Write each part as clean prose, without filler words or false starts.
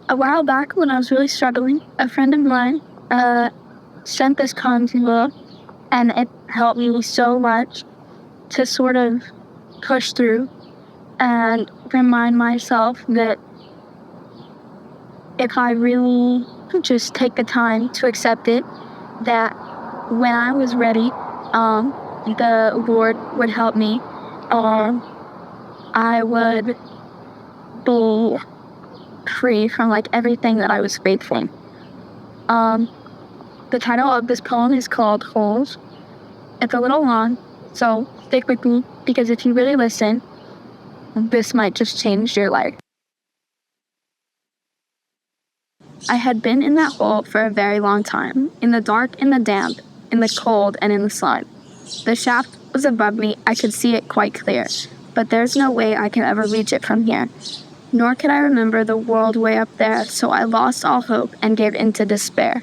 A while back when I was really struggling, a friend of mine sent this poem to me, and it helped me so much to sort of push through and remind myself that if I really just take the time to accept it, that when I was ready, the Lord would help me. I would be free from everything that I was facing. The title of this poem is called Holes. It's a little long, so stick with me, because if you really listen, this might just change your life. I had been in that hole for a very long time, in the dark, in the damp, in the cold, and in the sun. The shaft was above me, I could see it quite clear, but there's no way I could ever reach it from here. Nor could I remember the world way up there, so I lost all hope and gave in to despair.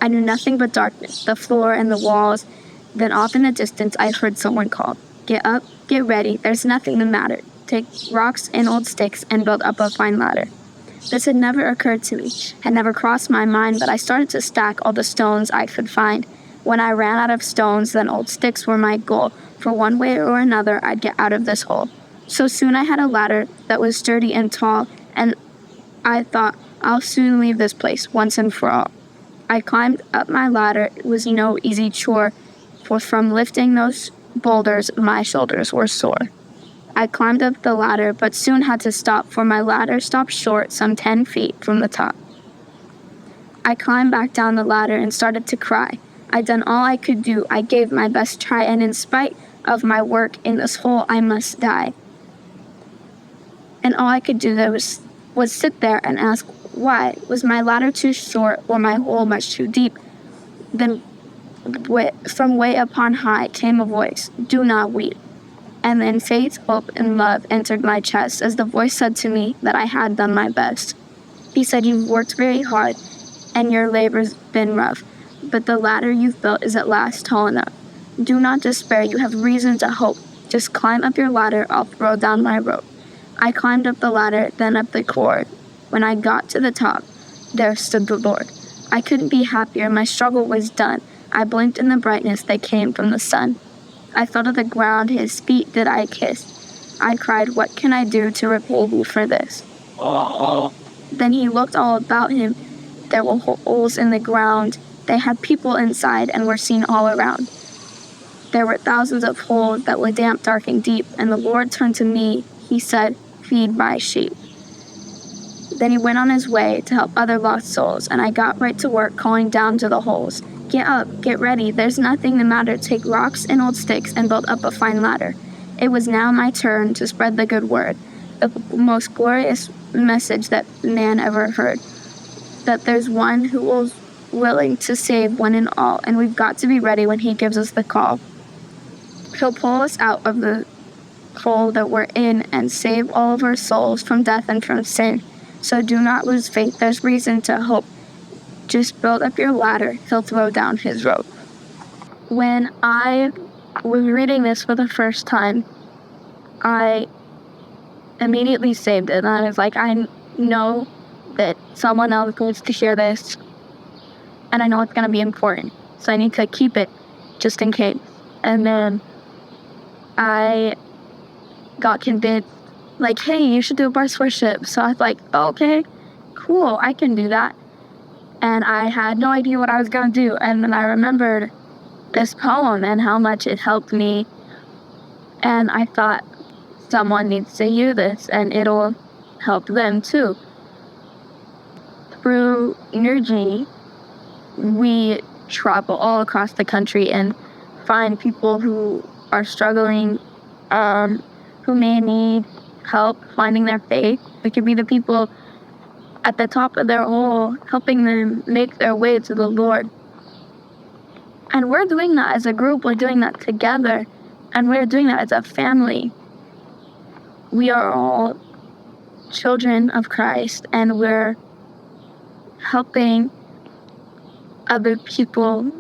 I knew nothing but darkness, the floor and the walls. Then off in the distance I heard someone call, "Get up, get ready, there's nothing the matter. Take rocks and old sticks and build up a fine ladder." This had never occurred to me, had never crossed my mind, but I started to stack all the stones I could find. When I ran out of stones, then old sticks were my goal, for one way or another I'd get out of this hole. So soon I had a ladder that was sturdy and tall, and I thought, I'll soon leave this place once and for all. I climbed up my ladder. It was no easy chore, for from lifting those boulders my shoulders were sore. I climbed up the ladder, but soon had to stop, for my ladder stopped short some 10 feet from the top. I climbed back down the ladder and started to cry. I'd done all I could do. I gave my best try, and in spite of my work in this hole, I must die. And all I could do was sit there and ask, why? Was my ladder too short, or my hole much too deep? Then from way up on high came a voice, "Do not weep." And then faith, hope, and love entered my chest as the voice said to me that I had done my best. He said, "You've worked very hard, and your labor's been rough, but the ladder you've built is at last tall enough. Do not despair, you have reason to hope. Just climb up your ladder, I'll throw down my rope." I climbed up the ladder, then up the cord. When I got to the top, there stood the Lord. I couldn't be happier, my struggle was done. I blinked in the brightness that came from the sun. I fell to the ground, his feet did I kiss. I cried, "What can I do to repay you for this?" Then he looked all about him. There were holes in the ground. They had people inside and were seen all around. There were thousands of holes that were damp, dark, and deep, and the Lord turned to me. He said, "Feed my sheep." Then he went on his way to help other lost souls, and I got right to work calling down to the holes, "Get up, get ready, there's nothing the matter. Take rocks and old sticks and build up a fine ladder." It was now my turn to spread the good word, the most glorious message that man ever heard, that there's one who was willing to save one and all, and we've got to be ready when he gives us the call. He'll pull us out of the hole that we're in and save all of our souls from death and from sin. So do not lose faith, there's reason to hope. Just build up your ladder, he'll throw down his rope. When I was reading this for the first time, I immediately saved it. And I was like, I know that someone else needs to hear this, and I know it's going to be important, so I need to keep it just in case. And then I got convinced, hey, you should do a verse worship. So I was like, okay, cool, I can do that. And I had no idea what I was going to do. And then I remembered this poem and how much it helped me. And I thought, someone needs to hear this, and it'll help them too. Through Energy, we travel all across the country and find people who are struggling, who may need help finding their faith. We could be the people at the top of their hole, helping them make their way to the Lord. And we're doing that as a group, we're doing that together, and we're doing that as a family. We are all children of Christ, and we're helping other people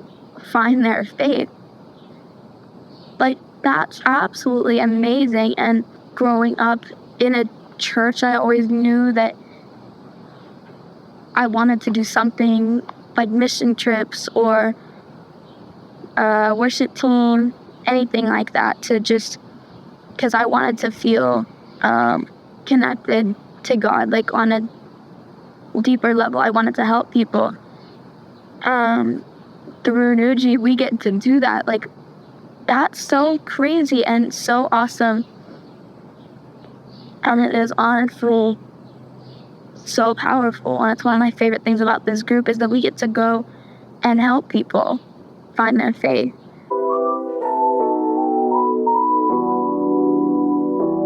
find their faith. That's absolutely amazing. And growing up in a church, I always knew that I wanted to do something like mission trips or worship team, anything like that, to just because I wanted to feel connected to God, like on a deeper level. I wanted to help people. Through Nuji, we get to do that. Like, that's so crazy and so awesome. And it is honestly so powerful. And it's one of my favorite things about this group is that we get to go and help people find their faith.